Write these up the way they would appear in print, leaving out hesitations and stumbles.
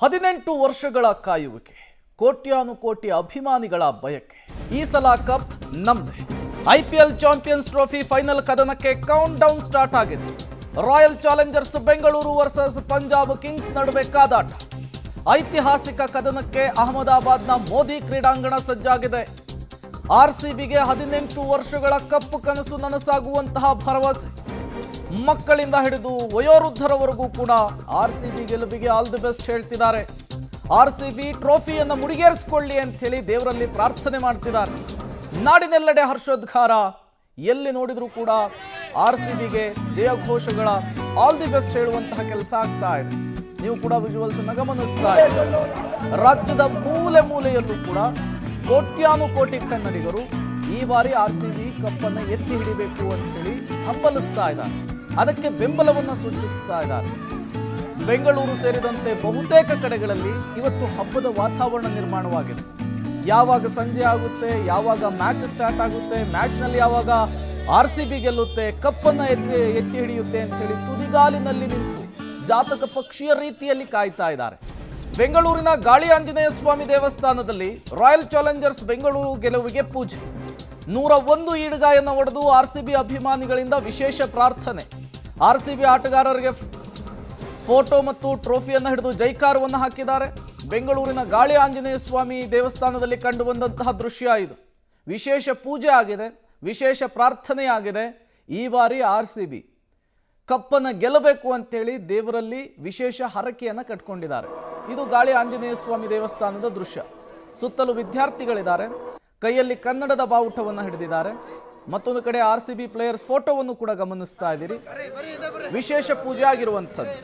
18 ವರ್ಷಗಳ ಕಾಯುವಿಕೆ, ಕೋಟ್ಯಾನುಕೋಟಿ ಅಭಿಮಾನಿಗಳ ಬಯಕೆ. ಈ ಸಲ ಕಪ್ ನಮ್ದೆ. ಐಪಿಎಲ್ ಚಾಂಪಿಯನ್ಸ್ ಟ್ರೋಫಿ ಫೈನಲ್ ಕದನಕ್ಕೆ ಕೌಂಟ್ ಡೌನ್ ಸ್ಟಾರ್ಟ್ ಆಗಿದೆ. Royal Challengers Bengaluru versus Punjab Kings ನಡುವೆ ಕಾದಾಟ. ಐತಿಹಾಸಿಕ ಕದನಕ್ಕೆ ಅಹಮದಾಬಾದ್ನ ಮೋದಿ ಕ್ರೀಡಾಂಗಣ ಸಜ್ಜಾಗಿದೆ. ಆರ್ಸಿಬಿಗೆ 18 ವರ್ಷಗಳ ಕಪ್ ಕನಸು ನನಸಾಗುವಂತಹ ಭರವಸೆ. ಮಕ್ಕಳಿಂದ ಹಿಡಿದು ವಯೋವೃದ್ಧರವರೆಗೂ ಕೂಡ ಆರ್ಸಿಬಿ ಗೆಲುವಿಗೆ ಆಲ್ ದಿ ಬೆಸ್ಟ್ ಹೇಳ್ತಿದ್ದಾರೆ. ಆರ್ಸಿಬಿ ಟ್ರೋಫಿಯನ್ನು ಮುಡಿಗೇರಿಸಿಕೊಳ್ಳಿ ಅಂತ ಹೇಳಿ ದೇವರಲ್ಲಿ ಪ್ರಾರ್ಥನೆ ಮಾಡ್ತಿದ್ದಾರೆ. ನಾಡಿನೆಲ್ಲೆಡೆ ಹರ್ಷೋದ್ಗಾರ, ಎಲ್ಲಿ ನೋಡಿದ್ರೂ ಕೂಡ ಆರ್ಸಿಬಿಗೆ ಜಯಘೋಷಗಳ ಆಲ್ ದಿ ಬೆಸ್ಟ್ ಹೇಳುವಂತಹ ಕೆಲಸ ಆಗ್ತಾ ಇದೆ. ನೀವು ಕೂಡ ವಿಜುವಲ್ಸ್ ಅನ್ನು ಗಮನಿಸ್ತಾ ಇದ್ದೀರಿ. ರಾಜ್ಯದ ಮೂಲೆ ಮೂಲೆಯಲ್ಲೂ ಕೂಡ ಕೋಟ್ಯಾನುಕೋಟಿ ಕನ್ನಡಿಗರು ಈ ಬಾರಿ ಆರ್ಸಿಬಿ ಕಪ್ಪನ್ನು ಎತ್ತಿ ಹಿಡಿಬೇಕು ಅಂತ ಹೇಳಿ ಹಂಬಲಿಸ್ತಾ ಇದ್ದಾರೆ. ಅದಕ್ಕೆ ಬೆಂಬಲವನ್ನು ಸೂಚಿಸ್ತಾ ಇದ್ದಾರೆ. ಬೆಂಗಳೂರು ಸೇರಿದಂತೆ ಬಹುತೇಕ ಕಡೆಗಳಲ್ಲಿ ಇವತ್ತು ಹಬ್ಬದ ವಾತಾವರಣ ನಿರ್ಮಾಣವಾಗಿದೆ. ಯಾವಾಗ ಸಂಜೆ ಆಗುತ್ತೆ, ಯಾವಾಗ ಮ್ಯಾಚ್ ಸ್ಟಾರ್ಟ್ ಆಗುತ್ತೆ, ಮ್ಯಾಚ್ನಲ್ಲಿ ಯಾವಾಗ ಆರ್ಸಿಬಿ ಗೆಲ್ಲುತ್ತೆ, ಕಪ್ಪನ್ನು ಎತ್ತಿ ಹಿಡಿಯುತ್ತೆ ಅಂತ ಹೇಳಿ ತುದಿಗಾಲಿನಲ್ಲಿ ನಿಂತು ಜಾತಕ ಪಕ್ಷಿಯ ರೀತಿಯಲ್ಲಿ ಕಾಯ್ತಾ ಇದ್ದಾರೆ. ಬೆಂಗಳೂರಿನ ಗಾಳಿ ಆಂಜನೇಯ ಸ್ವಾಮಿ ದೇವಸ್ಥಾನದಲ್ಲಿ ರಾಯಲ್ ಚಾಲೆಂಜರ್ಸ್ ಬೆಂಗಳೂರು ಗೆಲುವಿಗೆ ಪೂಜೆ. 101 ಈಡುಗಾಯನ್ನು ಹೊಡೆದು ಆರ್ಸಿಬಿ ಅಭಿಮಾನಿಗಳಿಂದ ವಿಶೇಷ ಪ್ರಾರ್ಥನೆ. ಆರ್ಸಿಬಿ ಆಟಗಾರರಿಗೆ ಫೋಟೋ ಮತ್ತು ಟ್ರೋಫಿಯನ್ನು ಹಿಡಿದು ಜೈಕಾರವನ್ನು ಹಾಕಿದ್ದಾರೆ. ಬೆಂಗಳೂರಿನ ಗಾಳಿ ಆಂಜನೇಯ ಸ್ವಾಮಿ ದೇವಸ್ಥಾನದಲ್ಲಿ ಕಂಡು ಬಂದಂತಹ ದೃಶ್ಯ ಇದು. ವಿಶೇಷ ಪೂಜೆ ಆಗಿದೆ, ವಿಶೇಷ ಪ್ರಾರ್ಥನೆ ಆಗಿದೆ. ಈ ಬಾರಿ ಆರ್ಸಿಬಿ ಕಪ್ಪನ್ನು ಗೆಲ್ಲಬೇಕು ಅಂತೇಳಿ ದೇವರಲ್ಲಿ ವಿಶೇಷ ಹರಕೆಯನ್ನು ಕಟ್ಕೊಂಡಿದ್ದಾರೆ. ಇದು ಗಾಳಿ ಆಂಜನೇಯ ಸ್ವಾಮಿ ದೇವಸ್ಥಾನದ ದೃಶ್ಯ. ಸುತ್ತಲೂ ವಿದ್ಯಾರ್ಥಿಗಳಿದ್ದಾರೆ, ಕೈಯಲ್ಲಿ ಕನ್ನಡದ ಬಾವುಟವನ್ನು ಹಿಡಿದಿದ್ದಾರೆ. ಮತ್ತೊಂದು ಕಡೆ ಆರ್ಸಿಬಿ ಪ್ಲೇಯರ್ಸ್ ಫೋಟೋವನ್ನು ಕೂಡ ಗಮನಿಸ್ತಾ ಇದ್ದೀರಿ. ವಿಶೇಷ ಪೂಜೆ ಆಗಿರುವಂಥದ್ದು.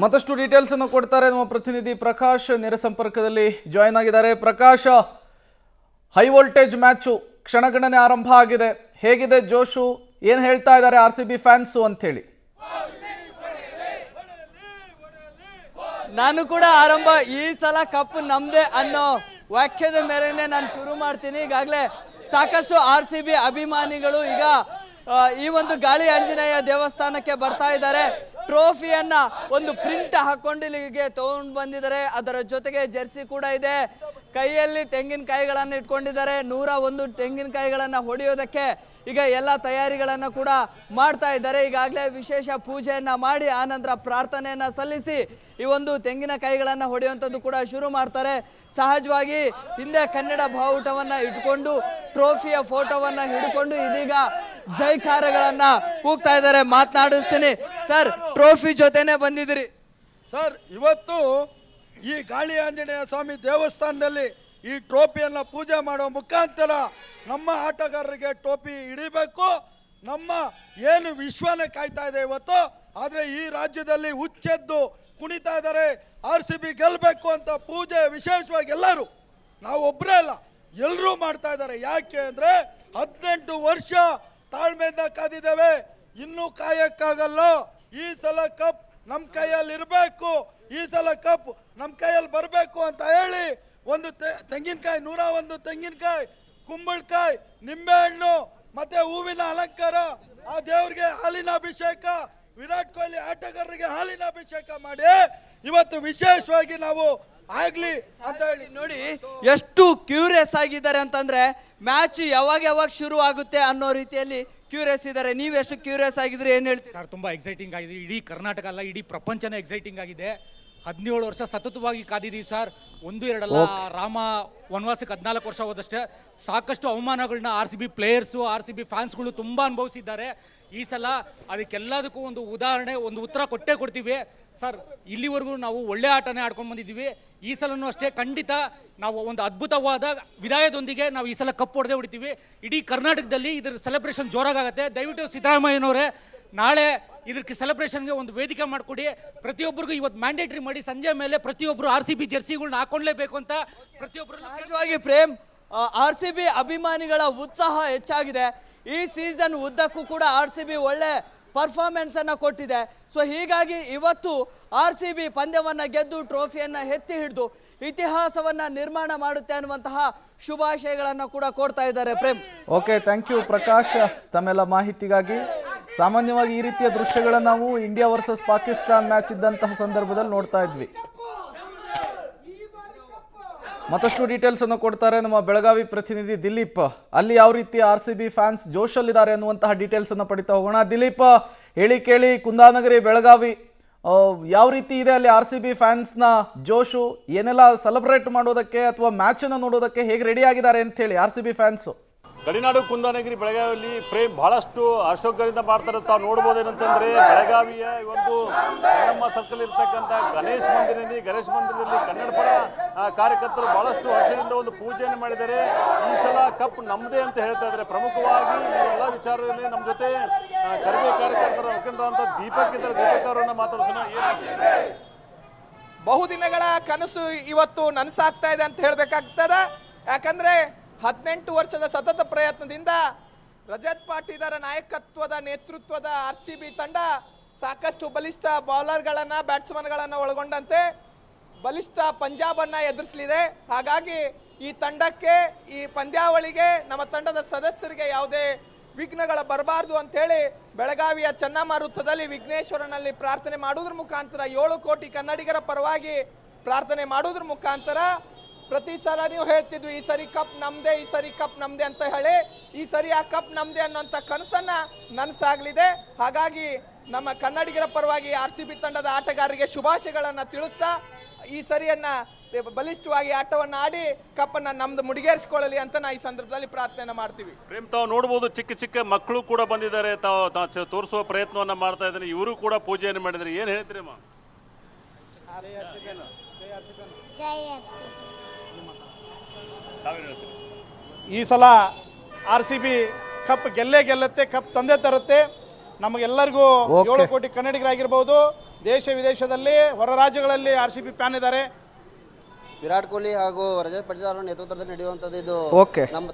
ಮತ್ತಷ್ಟು ಡೀಟೇಲ್ಸ್ ಅನ್ನು ಕೊಡ್ತಾರೆ ನಮ್ಮ ಪ್ರತಿನಿಧಿ ಪ್ರಕಾಶ್, ನೇರ ಸಂಪರ್ಕದಲ್ಲಿ ಜಾಯ್ನ್ ಆಗಿದ್ದಾರೆ. ಪ್ರಕಾಶ್, ಹೈ ವೋಲ್ಟೇಜ್ ಮ್ಯಾಚು ಕ್ಷಣಗಣನೆ ಆರಂಭ ಆಗಿದೆ. ಹೇಗಿದೆ ಜೋಶು? ಏನು ಹೇಳ್ತಾ ಇದ್ದಾರೆ ಆರ್ಸಿಬಿ ಫ್ಯಾನ್ಸು ಅಂತ ಹೇಳಿ? ನಾನು ಕೂಡ ಈ ಸಲ ಕಪ್ ನಮ್ದೇ ಅನ್ನೋ ವಾಕ್ಯದ ಮೇರೆಗೆ ನಾನು ಶುರು ಮಾಡ್ತೀನಿ. ಈಗಾಗಲೇ ಸಾಕಷ್ಟು ಆರ್ಸಿಬಿ ಅಭಿಮಾನಿಗಳು ಈಗ ಈ ಒಂದು ಗಾಳಿ ಆಂಜನೇಯ ದೇವಸ್ಥಾನಕ್ಕೆ ಬರ್ತಾ ಇದ್ದಾರೆ. ಟ್ರೋಫಿಯನ್ನ ಒಂದು ಪ್ರಿಂಟ್ ಹಾಕೊಂಡು ಇಲ್ಲಿಗೆ ತಗೊಂಡು ಬಂದಿದ್ದಾರೆ. ಅದರ ಜೊತೆಗೆ ಜೆರ್ಸಿ ಕೂಡ ಇದೆ. ಕೈಯಲ್ಲಿ ತೆಂಗಿನಕಾಯಿಗಳನ್ನು ಇಟ್ಕೊಂಡಿದ್ದಾರೆ. 101 ತೆಂಗಿನಕಾಯಿಗಳನ್ನು ಹೊಡೆಯೋದಕ್ಕೆ ಈಗ ಎಲ್ಲ ತಯಾರಿಗಳನ್ನು ಕೂಡ ಮಾಡ್ತಾ ಇದ್ದಾರೆ. ಈಗಾಗಲೇ ವಿಶೇಷ ಪೂಜೆಯನ್ನ ಮಾಡಿ ಆನಂತರ ಪ್ರಾರ್ಥನೆಯನ್ನ ಸಲ್ಲಿಸಿ ಈ ಒಂದು ತೆಂಗಿನಕಾಯಿಗಳನ್ನು ಹೊಡೆಯುವಂಥದ್ದು ಕೂಡ ಶುರು ಮಾಡ್ತಾರೆ. ಸಹಜವಾಗಿ ಹಿಂದೆ ಕನ್ನಡ ಬಾವುಟವನ್ನ ಇಟ್ಕೊಂಡು ಟ್ರೋಫಿಯ ಫೋಟೋವನ್ನ ಹಿಡ್ಕೊಂಡು ಇದೀಗ ಜೈಕಾರಗಳನ್ನ ಕೂಗ್ತಾ ಇದ್ದಾರೆ. ಮಾತನಾಡಿಸ್ತೀನಿ ಸರ್, ಟ್ರೋಫಿ ಜೊತೆನೆ ಬಂದಿದ್ದೀರಿ ಸರ್. ಇವತ್ತು ಈ ಗಾಳಿ ಆಂಜನೇಯ ಸ್ವಾಮಿ ದೇವಸ್ಥಾನದಲ್ಲಿ ಈ ಟ್ರೋಫಿಯನ್ನ ಪೂಜೆ ಮಾಡೋ ಮುಖಾಂತರ ನಮ್ಮ ಆಟಗಾರರಿಗೆ ಟ್ರೋಫಿ ಹಿಡಿಬೇಕು. ನಮ್ಮ ಏನು ವಿಶ್ವನೇ ಕಾಯ್ತಾ ಇದೆ ಇವತ್ತು. ಆದರೆ ಈ ರಾಜ್ಯದಲ್ಲಿ ಹುಚ್ಚೆದ್ದು ಕುಣಿತಾ ಇದ್ದಾರೆ. ಆರ್ಸಿಬಿ ಗೆಲ್ಲಬೇಕು ಅಂತ ಪೂಜೆ ವಿಶೇಷವಾಗಿ ಎಲ್ಲರೂ, ನಾವು ಒಬ್ಬರೇ ಅಲ್ಲ, ಎಲ್ಲರೂ ಮಾಡ್ತಾ ಇದ್ದಾರೆ. ಯಾಕೆ ಅಂದರೆ 18 ವರ್ಷ ತಾಳ್ಮೆಯಿಂದ ಕಾದಿದ್ದೇವೆ, ಇನ್ನೂ ಕಾಯಕ್ಕಾಗಲ್ಲ. ಈ ಸಲ ಕಪ್ ನಮ್ಮ ಕೈಯಲ್ಲಿ ಇರಬೇಕು, ಈ ಸಲ ಕಪ್ ನಮ್ಮ ಕೈಯಲ್ಲಿ ಬರಬೇಕು ಅಂತ ಹೇಳಿ ಒಂದು ತೆಂಗಿನಕಾಯಿ, 101 ತೆಂಗಿನಕಾಯಿ, ಕುಂಬಳಕಾಯಿ, ನಿಂಬೆಹಣ್ಣು ಮತ್ತೆ ಹೂವಿನ ಅಲಂಕಾರ, ಆ ದೇವರಿಗೆ ಹಾಲಿನ ಅಭಿಷೇಕ, ವಿರಾಟ್ ಕೊಹ್ಲಿ ಆಟಗಾರರಿಗೆ ಹಾಲಿನ ಅಭಿಷೇಕ ಮಾಡಿ ಇವತ್ತು ವಿಶೇಷವಾಗಿ ನಾವು ಆಗ್ಲಿ ಅಂತ ಹೇಳಿ. ನೋಡಿ ಎಷ್ಟು ಕ್ಯೂರಿಯಸ್ ಆಗಿದ್ದಾರೆ ಅಂತಂದ್ರೆ ಮ್ಯಾಚ್ ಯಾವಾಗ ಶುರು ಆಗುತ್ತೆ ಅನ್ನೋ ರೀತಿಯಲ್ಲಿ ಕ್ಯೂರಿಯಸ್ ಇದ್ದಾರೆ. ನೀವು ಎಷ್ಟು ಕ್ಯೂರಿಯಸ್ ಆಗಿದ್ರೆ ಏನು ಹೇಳ್ತೀರಿ ಸರ್? ತುಂಬಾ ಎಕ್ಸೈಟಿಂಗ್ ಆಗಿದೆ. ಇಡೀ ಕರ್ನಾಟಕ ಅಲ್ಲ, ಇಡೀ ಪ್ರಪಂಚನೇ ಎಕ್ಸೈಟಿಂಗ್ ಆಗಿದೆ. 17 ವರ್ಷ ಸತತವಾಗಿ ಕಾದಿದ್ದೀವಿ ಸರ್. 1-2 ರಾಮ ವನವಾಸಕ್ಕೆ 14 ವರ್ಷ ಹೋದಷ್ಟೇ. ಸಾಕಷ್ಟು ಅವಮಾನಗಳನ್ನ ಆರ್ಸಿಬಿ ಪ್ಲೇಯರ್ಸು, ಆರ್ಸಿಬಿ ಫ್ಯಾನ್ಸ್ಗಳು ತುಂಬ ಅನುಭವಿಸಿದ್ದಾರೆ. ಈ ಸಲ ಅದಕ್ಕೆಲ್ಲದಕ್ಕೂ ಒಂದು ಉದಾಹರಣೆ, ಒಂದು ಉತ್ತರ ಕೊಟ್ಟೇ ಕೊಡ್ತೀವಿ ಸರ್. ಇಲ್ಲಿವರೆಗೂ ನಾವು ಒಳ್ಳೆ ಆಟನೇ ಆಡ್ಕೊಂಡು ಬಂದಿದ್ದೀವಿ. ಈ ಸಲನೂ ಅಷ್ಟೇ ಖಂಡಿತ ನಾವು ಒಂದು ಅದ್ಭುತವಾದ ವಿದಾಯದೊಂದಿಗೆ ನಾವು ಈ ಸಲ ಕಪ್ ಹೊಡೆದೇ ಹೊಡಿತೀವಿ. ಇಡೀ ಕರ್ನಾಟಕದಲ್ಲಿ ಇದರ ಸೆಲೆಬ್ರೇಷನ್ ಜೋರಾಗುತ್ತೆ. ದಯವಿಟ್ಟು ಸಿದ್ದರಾಮಯ್ಯನವರೇ ನಾಳೆ ಇದಕ್ಕೆ ಸೆಲೆಬ್ರೇಷನ್ಗೆ ಒಂದು ವೇದಿಕೆ ಮಾಡಿಕೊಡಿ. ಪ್ರತಿಯೊಬ್ಬರಿಗೂ ಇವತ್ತು ಮ್ಯಾಂಡೇಟರಿ ಮಾಡಿ ಸಂಜೆ ಮೇಲೆ ಪ್ರತಿಯೊಬ್ಬರು ಆರ್ಸಿಬಿ ಜೆರ್ಸಿಗಳನ್ನ ಹಾಕೊಳ್ಳೇಬೇಕು ಅಂತ ಪ್ರತಿಯೊಬ್ಬರು. ಸಹಜವಾಗಿ ಪ್ರೇಮ್ RCB ಅಭಿಮಾನಿಗಳ ಉತ್ಸಾಹ ಹೆಚ್ಚಾಗಿದೆ. ಈ ಸೀಸನ್ ಉದ್ದಕ್ಕೂ ಕೂಡ RCB ಒಳ್ಳೆ ಪರ್ಫಾರ್ಮೆನ್ಸ್ ಅನ್ನ ಕೊಟ್ಟಿದೆ. ಸೊ ಹೀಗಾಗಿ ಇವತ್ತು RCB ಪಂದ್ಯವನ್ನ ಗೆದ್ದು ಟ್ರೋಫಿಯನ್ನ ಎತ್ತಿ ಹಿಡಿದು ಇತಿಹಾಸವನ್ನ ನಿರ್ಮಾಣ ಮಾಡುತ್ತೆ ಅನ್ನುವಂತಹ ಶುಭಾಶಯಗಳನ್ನು ಕೂಡ ಕೊಡ್ತಾ ಇದ್ದಾರೆ. Prem, okay, thank you Prakash ತಮ್ಮೆಲ್ಲ ಮಾಹಿತಿಗಾಗಿ. ಸಾಮಾನ್ಯವಾಗಿ ಈ ರೀತಿಯ ದೃಶ್ಯಗಳನ್ನು ನಾವು ಇಂಡಿಯಾ ವರ್ಸಸ್ ಪಾಕಿಸ್ತಾನ್ ಮ್ಯಾಚ್ ಇದ್ದಂತಹ ಸಂದರ್ಭದಲ್ಲಿ ನೋಡ್ತಾ ಇದ್ವಿ. ಮತ್ತಷ್ಟು ಡೀಟೇಲ್ಸ್ ಅನ್ನು ಕೊಡ್ತಾರೆ ನಮ್ಮ ಬೆಳಗಾವಿ ಪ್ರತಿನಿಧಿ ದಿಲೀಪ್. ಅಲ್ಲಿ ಯಾವ ರೀತಿ RCB ಫ್ಯಾನ್ಸ್ ಜೋಶಲ್ಲಿದ್ದಾರೆ ಅನ್ನುವಂತಹ ಡೀಟೇಲ್ಸ್ ಅನ್ನು ಪಡಿತಾ ಹೋಗೋಣ. ದಿಲೀಪ್, ಹೇಳಿ ಕೇಳಿ ಕುಂದಾನಗರಿ ಬೆಳಗಾವಿ ಯಾವ ರೀತಿ ಇದೆ ಅಲ್ಲಿ RCB ಫ್ಯಾನ್ಸ್ನ ಜೋಶು, ಏನೆಲ್ಲ ಸೆಲೆಬ್ರೇಟ್ ಮಾಡೋದಕ್ಕೆ ಅಥವಾ ಮ್ಯಾಚನ್ನು ನೋಡೋದಕ್ಕೆ ಹೇಗೆ ರೆಡಿ ಆಗಿದ್ದಾರೆ ಅಂತ ಹೇಳಿ RCB ಫ್ಯಾನ್ಸು? ಗಡಿನಾಡು ಕುಂದಾನಗಿರಿ ಬೆಳಗಾವಿಯಲ್ಲಿ ಪ್ರೇಮ್ ಬಹಳಷ್ಟು ಹರ್ಷೋದ್ಗರಿಂದ ಮಾಡ್ತಾರೆ. ತಾವು ನೋಡ್ಬೋದೇನಂತಂದ್ರೆ ಬೆಳಗಾವಿಯ ಒಂದು ನಮ್ಮ ಸರ್ಕಲ್ ಇರ್ತಕ್ಕಂಥ ಗಣೇಶ್ ಮಂದಿರದಲ್ಲಿ ಕನ್ನಡ ಪರ ಕಾರ್ಯಕರ್ತರು ಬಹಳಷ್ಟು ಹರ್ಷದಿಂದ ಒಂದು ಪೂಜೆಯನ್ನು ಮಾಡಿದ್ದಾರೆ. ಈ ಸಲ ಕಪ್ ನಮ್ಮದೇ ಅಂತ ಹೇಳ್ತಾ ಇದ್ದಾರೆ. ಪ್ರಮುಖವಾಗಿ ಈ ಎಲ್ಲ ವಿಚಾರದಲ್ಲಿ ನಮ್ಮ ಜೊತೆ ಕರ್ಮಿ ಕಾರ್ಯಕರ್ತರ ಮುಖಂಡರಂತ ದೀಪಕ್ ಇದ್ದಾರೆ. ದೀಪಕ್ ಅವರನ್ನ ಮಾತಾಡ್ಸೋಣ. ಬಹುದಿನಗಳ ಕನಸು ಇವತ್ತು ನನಸಾಗ್ತಾ ಇದೆ ಅಂತ ಹೇಳ್ಬೇಕಾಗ್ತದ. ಯಾಕಂದ್ರೆ 18 ವರ್ಷದ ಸತತ ಪ್ರಯತ್ನದಿಂದ ರಜತ್ ಪಾಟೀದಾರ ನಾಯಕತ್ವದ ನೇತೃತ್ವದ RCB ತಂಡ ಸಾಕಷ್ಟು ಬಲಿಷ್ಠ ಬೌಲರ್ಗಳನ್ನ ಬ್ಯಾಟ್ಸ್ಮನ್ಗಳನ್ನ ಒಳಗೊಂಡಂತೆ ಬಲಿಷ್ಠ ಪಂಜಾಬನ್ನ ಎದುರಿಸಲಿದೆ. ಹಾಗಾಗಿ ಈ ತಂಡಕ್ಕೆ, ಈ ಪಂದ್ಯಾವಳಿಗೆ, ನಮ್ಮ ತಂಡದ ಸದಸ್ಯರಿಗೆ ಯಾವುದೇ ವಿಘ್ನಗಳ ಬರಬಾರ್ದು ಅಂತೇಳಿ ಬೆಳಗಾವಿಯ ಚೆನ್ನಮ್ಮ ವೃತ್ತದಲ್ಲಿ ವಿಘ್ನೇಶ್ವರನಲ್ಲಿ ಪ್ರಾರ್ಥನೆ ಮಾಡುವುದ್ರ ಮುಖಾಂತರ 7 ಕೋಟಿ ಕನ್ನಡಿಗರ ಪರವಾಗಿ ಪ್ರಾರ್ಥನೆ ಮಾಡುವುದ್ರ ಮುಖಾಂತರ ಪ್ರತಿ ಸಲ ನೀವು ಹೇಳ್ತಿದ್ವಿ ಈ ಸರಿ ಕಪ್ ನಮ್ದೇ, ಈ ಸರಿ ಕಪ್ ನಮ್ದೇ ಅಂತ ಹೇಳಿ ಈ ಸರಿ ಆ ಕಪ್ ನಮ್ದೇ ಅನ್ನೋಂಥ ಕನಸನ್ನ ನನಸಾಗಲಿದೆ. ಹಾಗಾಗಿ ನಮ್ಮ ಕನ್ನಡಿಗರ ಪರವಾಗಿ RCB ತಂಡದ ಆಟಗಾರರಿಗೆ ಶುಭಾಶಯಗಳನ್ನ ತಿಳಿಸ್ತಾ ಈ ಸರಿಯನ್ನ ಬಲಿಷ್ಠವಾಗಿ ಆಟವನ್ನು ಆಡಿ ಕಪ್ಪನ್ನ ನಮ್ದು ಮುಡಿಗೇರಿಸಿಕೊಳ್ಳಲಿ ಅಂತ ನಾ ಈ ಸಂದರ್ಭದಲ್ಲಿ ಪ್ರಾರ್ಥನೆ ಮಾಡ್ತೀವಿ. ಪ್ರೇಮ್, ತಾವು ನೋಡ್ಬೋದು ಚಿಕ್ಕ ಚಿಕ್ಕ ಮಕ್ಕಳು ಕೂಡ ಬಂದಿದ್ದಾರೆ. ತಾವು ತೋರಿಸುವ ಪ್ರಯತ್ನವನ್ನ ಮಾಡ್ತಾ ಇದ್ದಾರೆ. ಇವರು ಕೂಡ ಪೂಜೆಯನ್ನು ಮಾಡಿದ್ದಾರೆ. ಏನು ಹೇಳ್ತೀರಿ ಅಮ್ಮ? ಈ ಸಲ RCB ಕಪ್ ಗೆಲ್ಲುತ್ತೆ, ಕಪ್ ತಂದೆ ತರುತ್ತೆ. ನಮಗೆಲ್ಲರಿಗೂ 7 ಕೋಟಿ ಕನ್ನಡಿಗರಾಗಿರ್ಬೋದು, ದೇಶ ವಿದೇಶದಲ್ಲಿ ಹೊರ ರಾಜ್ಯಗಳಲ್ಲಿ RCB ಫ್ಯಾನ್ ಇದ್ದಾರೆ. ವಿರಾಟ್ ಕೊಹ್ಲಿ ಹಾಗೂ ರಜತ್ ಪಾಟೀದಾರ್ ನೇತೃತ್ವದಲ್ಲಿ ನಡೆಯುವಂಥದ್ದು ಇದು ಓಕೆ. ನಮ್ಮ